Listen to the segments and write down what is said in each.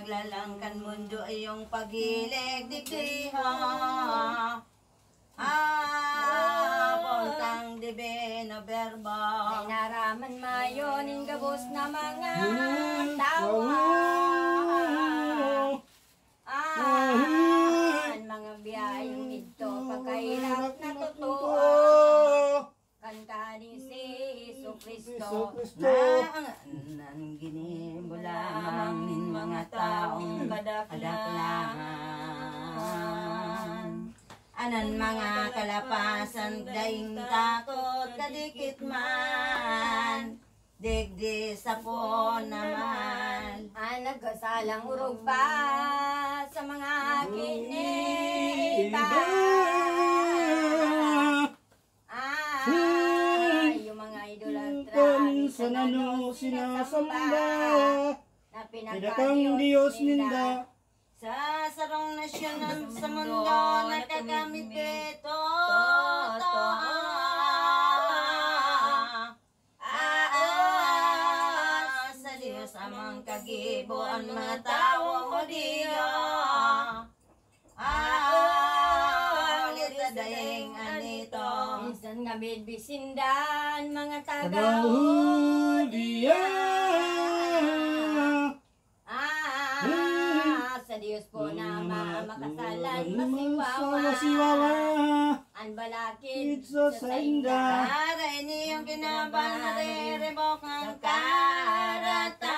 Naglalangkan mundo iyong pagilig digdiha. Pontang divino verbo. Ay naraman mayon ing gabos na mga tawa. Mga biyayang nito pagkahirap na totoo. Kanta ni si Isu Kristo. Nang ginimbulamang nin mga taong kadaklangan. Anan mga kalapasan daing takot kadikit man. Digdi sa po naman. Nagkasalang urog pa sa mga kinita. Yung mga idolatra Sa nano sinasamba na pinakang Diyos ninda. Sa sarong nasyon sa mundo nakagamit ito. Sa Diyos amang kagibo ang mga tao o diyo. Ulit sa daing anito. minsan nga bisindan mga Tagahudiya. Sa Diyos po na makasalan Masiwawa masiwawa ang balakid Itso sa inda. Para iniyong kinabang nariribok ang karatan.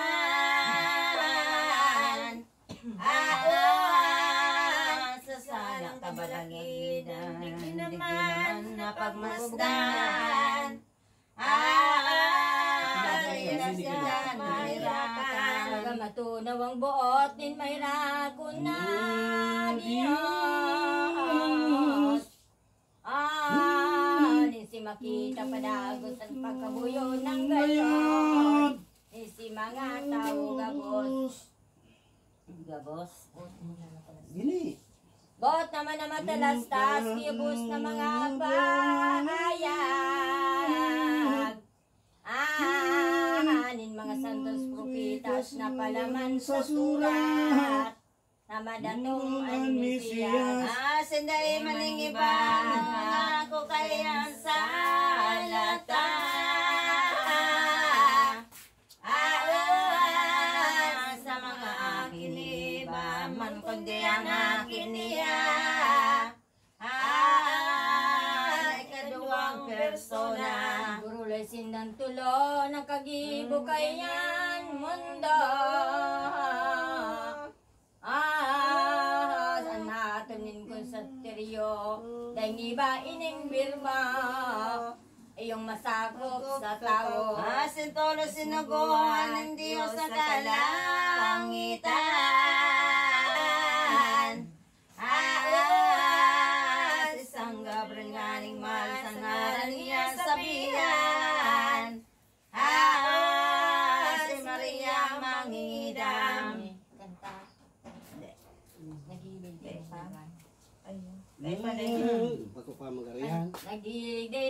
Sa salang kabalagidan, di naman napagmasdan. Lagay mahirapan. Matunaw ang buot din may ragon na Diyos. Nisi makita padagos at pagkabuyo ng gayon. Nisi mga tao gabos. Gabos. Gini. Bot naman na matalastas, kiyabos na mga pahayag. Anin mga santos propitas na palaman sa surat. Na madatong ang Mesiyas. Sinday maning iba ako kayang salata. Sa mga akin iba man kundi ang akin niya. Ikaduwang persona. Gurulay sindang tulo, nakagibo kayan mundo. Saan natunin ko sa teryo, dahil iba ining birma, iyong masakop sa tao. Sintolo sinuguan ng Diyos sa kalangitan. Isang Gabriel nganing mahal sa ngaran niya sabihan. Si Maria mangidam. Kanta. Nagibig pa. Bago pa magarihan.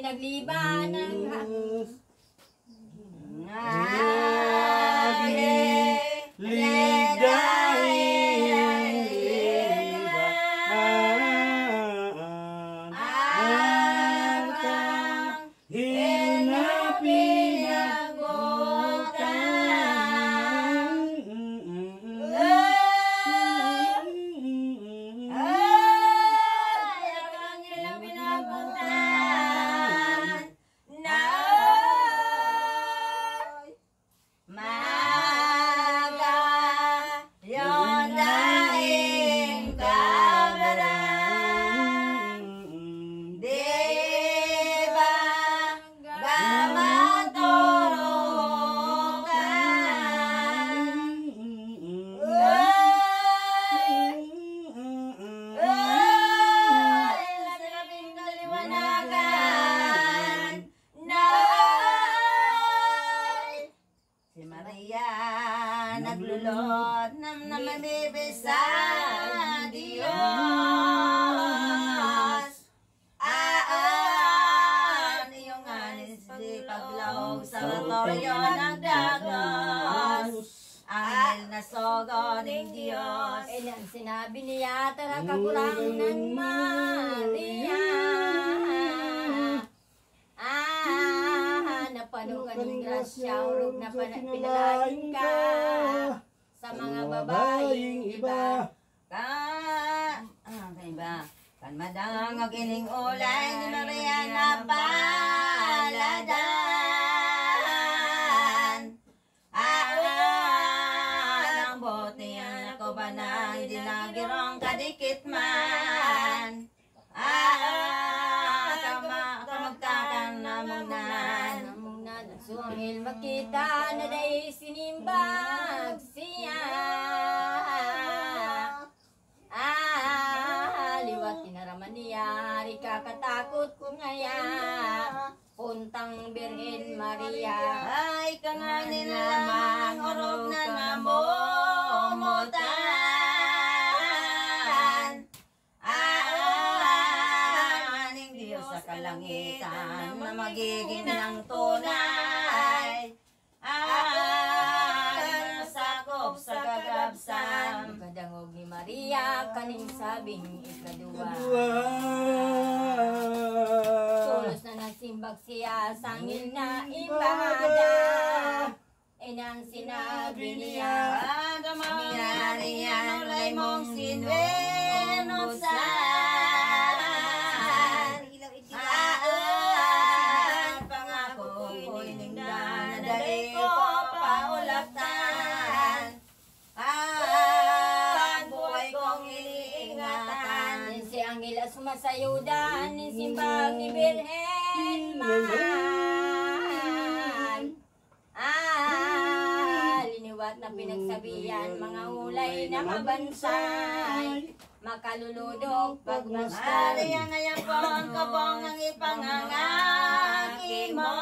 Nagliban ng naglulod na mamibis sa Diyos. Iyong anis di paglawag sa latoryo ng dagos. Angel na sogo ng Diyos. sinabi niya, tara kakurang ng Maria. Napano ka ng grasya, urog na pinalain ka sa mga babaeng iba. Iba. Kan madang ang ining ulay ni Maria na paladan. Ang bote yan ako ba na hindi nagirong kadikit man. Kamagtakan na mungnan. Sungil makita na day sinimbag siya. Liwat tinaraman niya, di kakatakot ko ngaya. Puntang Birhen Maria. Ay kanganin lamang orog na namumutan. Aning Diyos sa kalangitan na magiging ng tunay. Sakop sa kagabsam. Kadangog ni Maria, kaning sabing ikadua. Tulos na nagsimbag siya, sangil na ibada. Inang sinabi niya, Mangyari yan ulay mong sinwenusan. Pangako ko'y ningdan, dali ko paulaptan. Buhay kong iniingatan. si Angela sumasayudan, ni simbag ni Birhen man. Liniwat na pinagsabihan, mga ulay na mabansay. Makaluludok pagmasdan. Maria ngayon po ang kabong ang ipangangaki mo.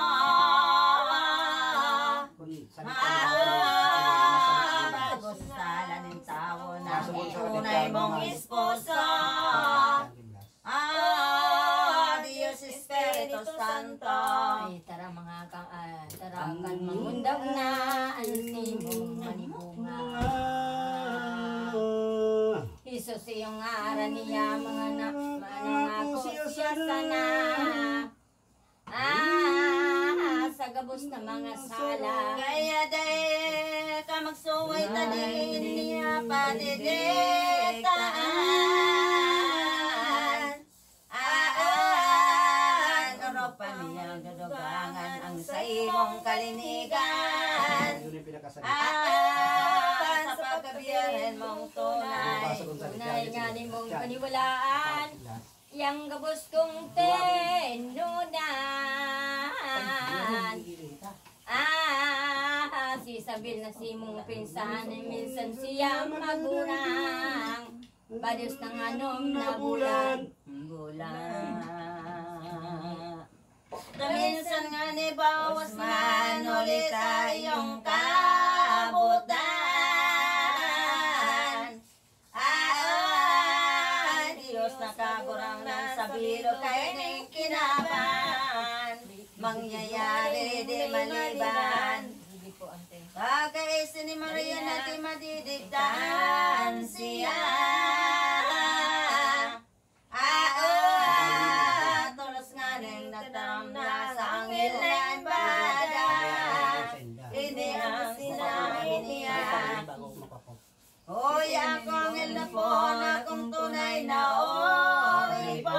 Bago sa laning tao na tunay mong esposo. Dios Espiritu Santo. Ay, tara mga tara kan mangundag na ansimong manibunga. Jesus iyong aran niya mga manangako siya sana. Sa gabos na mga sala. Kaya day ka magsuway talin niya padiditaan. Oropan niya dudugangan ang sa imong kalinigan. Sa pagkabiyahin mong tunay. Tunay nga ni mong paniwalaan. Yang gabos kong tenunan. Si Isabel na si mong pinsan, minsan siya magurang. Badios ng anom na bulan. Minsan nga ni bawas man ulit tayong kabutan. Diyos nakagurang na sa bilo kay ning kinaban. Mangyayari di maliban. Pagkaisin ni Maria na di madidigtaan siya. Tulos nga ning nagdaram na sa angil na imbada. Ini ang sinabi niya. Hoy, ako ang ilapon, akong tunay na oripon.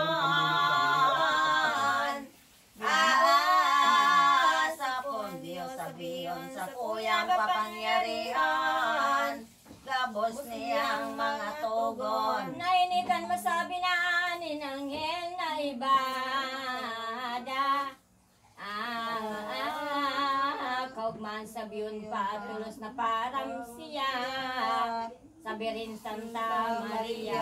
Sa pondiyo, sa biyon, sa kuyang papangyarihan. Gabos niyang mga tugon. Nainikan masabi na anin anghel na ibada. Kaugman sa biyon pa tulos na parang siya. Sabi rin Santa Maria.